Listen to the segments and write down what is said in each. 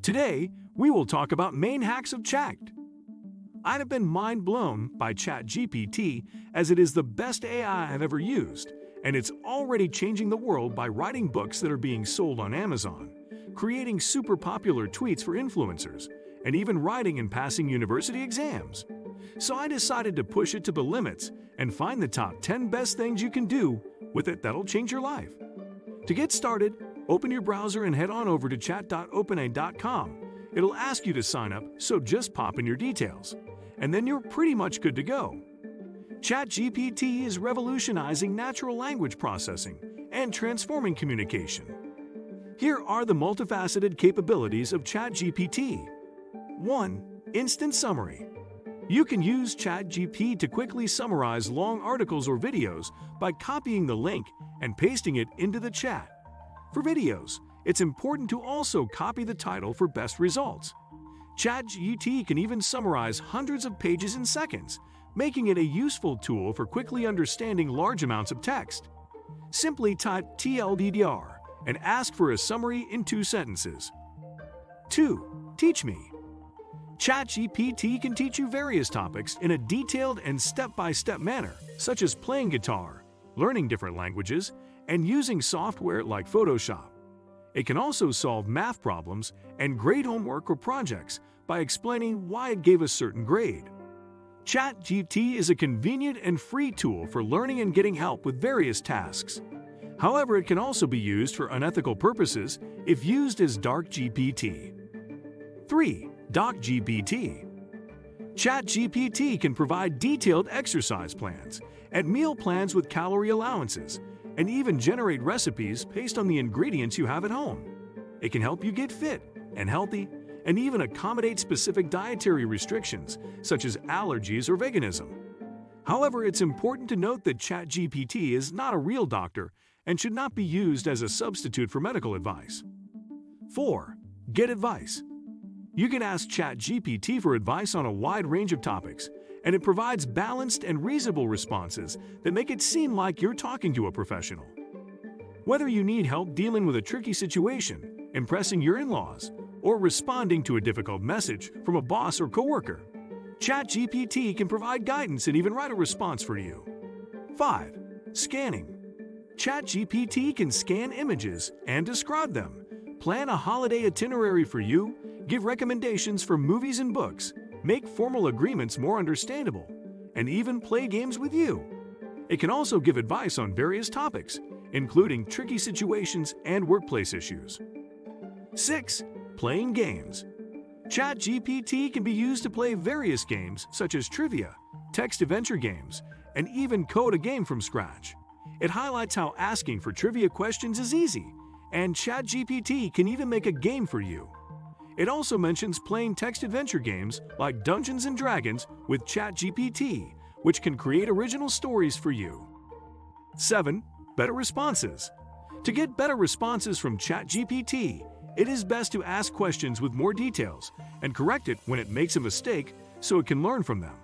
Today, we will talk about main hacks of Chat. I have been mind blown by ChatGPT as it is the best AI I've ever used, and it's already changing the world by writing books that are being sold on Amazon, creating super popular tweets for influencers, and even writing and passing university exams. So I decided to push it to the limits and find the top 10 best things you can do with it that'll change your life. To get started, open your browser and head on over to chat.openai.com. It'll ask you to sign up, so just pop in your details, and then you're pretty much good to go. ChatGPT is revolutionizing natural language processing and transforming communication. Here are the multifaceted capabilities of ChatGPT. 1. Instant summary. You can use ChatGPT to quickly summarize long articles or videos by copying the link and pasting it into the chat. For videos, it's important to also copy the title for best results. ChatGPT can even summarize hundreds of pages in seconds, making it a useful tool for quickly understanding large amounts of text. Simply type TLDR and ask for a summary in 2 sentences. 2. Teach me. ChatGPT can teach you various topics in a detailed and step-by-step manner, such as playing guitar, learning different languages, and using software like Photoshop. It can also solve math problems and grade homework or projects by explaining why it gave a certain grade. ChatGPT is a convenient and free tool for learning and getting help with various tasks. However, it can also be used for unethical purposes if used as Doc GPT. 3. Doc GPT. ChatGPT can provide detailed exercise plans and meal plans with calorie allowances, and even generate recipes based on the ingredients you have at home. It can help you get fit and healthy, and even accommodate specific dietary restrictions, such as allergies or veganism. However, it's important to note that ChatGPT is not a real doctor and should not be used as a substitute for medical advice. 4. Get advice. You can ask ChatGPT for advice on a wide range of topics, and it provides balanced and reasonable responses that make it seem like you're talking to a professional. Whether you need help dealing with a tricky situation, impressing your in-laws, or responding to a difficult message from a boss or coworker, ChatGPT can provide guidance and even write a response for you. 5. Scanning. ChatGPT can scan images and describe them, plan a holiday itinerary for you, give recommendations for movies and books, make formal agreements more understandable, and even play games with you. It can also give advice on various topics, including tricky situations and workplace issues. 6. Playing games. ChatGPT can be used to play various games such as trivia, text-adventure games, and even code a game from scratch. It highlights how asking for trivia questions is easy, and ChatGPT can even make a game for you. It also mentions playing text-adventure games like Dungeons & Dragons with ChatGPT, which can create original stories for you. 7. Better responses. To get better responses from ChatGPT, it is best to ask questions with more details and correct it when it makes a mistake so it can learn from them.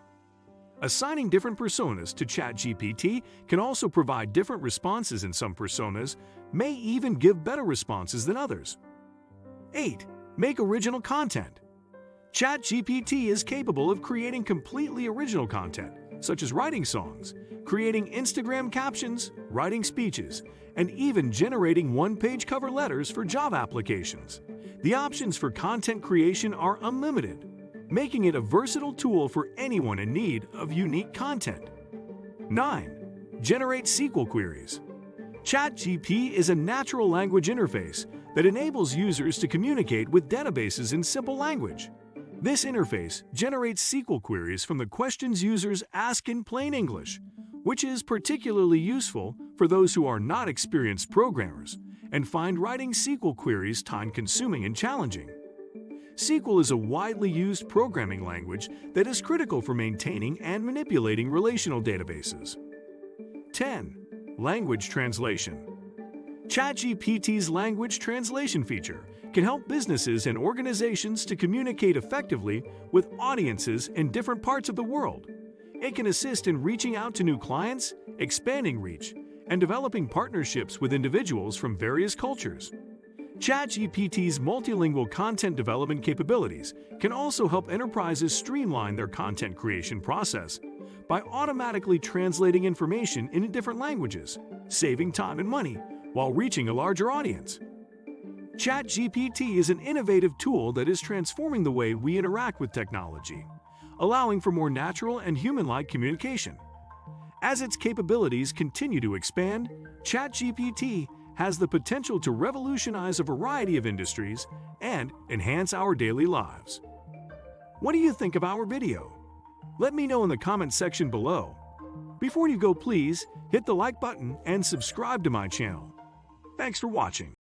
Assigning different personas to ChatGPT can also provide different responses, and some personas may even give better responses than others. 8. Make original content. ChatGPT is capable of creating completely original content, such as writing songs, creating Instagram captions, writing speeches, and even generating one-page cover letters for job applications. The options for content creation are unlimited, making it a versatile tool for anyone in need of unique content. 9. Generate SQL queries. ChatGPT is a natural language interface that enables users to communicate with databases in simple language. This interface generates SQL queries from the questions users ask in plain English, which is particularly useful for those who are not experienced programmers and find writing SQL queries time-consuming and challenging. SQL is a widely used programming language that is critical for maintaining and manipulating relational databases. 10. Language translation. ChatGPT's language translation feature can help businesses and organizations to communicate effectively with audiences in different parts of the world. It can assist in reaching out to new clients, expanding reach, and developing partnerships with individuals from various cultures. ChatGPT's multilingual content development capabilities can also help enterprises streamline their content creation process by automatically translating information into different languages, saving time and money while reaching a larger audience. ChatGPT is an innovative tool that is transforming the way we interact with technology, allowing for more natural and human-like communication. As its capabilities continue to expand, ChatGPT has the potential to revolutionize a variety of industries and enhance our daily lives. What do you think of our video? Let me know in the comment section below. Before you go, please hit the like button and subscribe to my channel. Thanks for watching.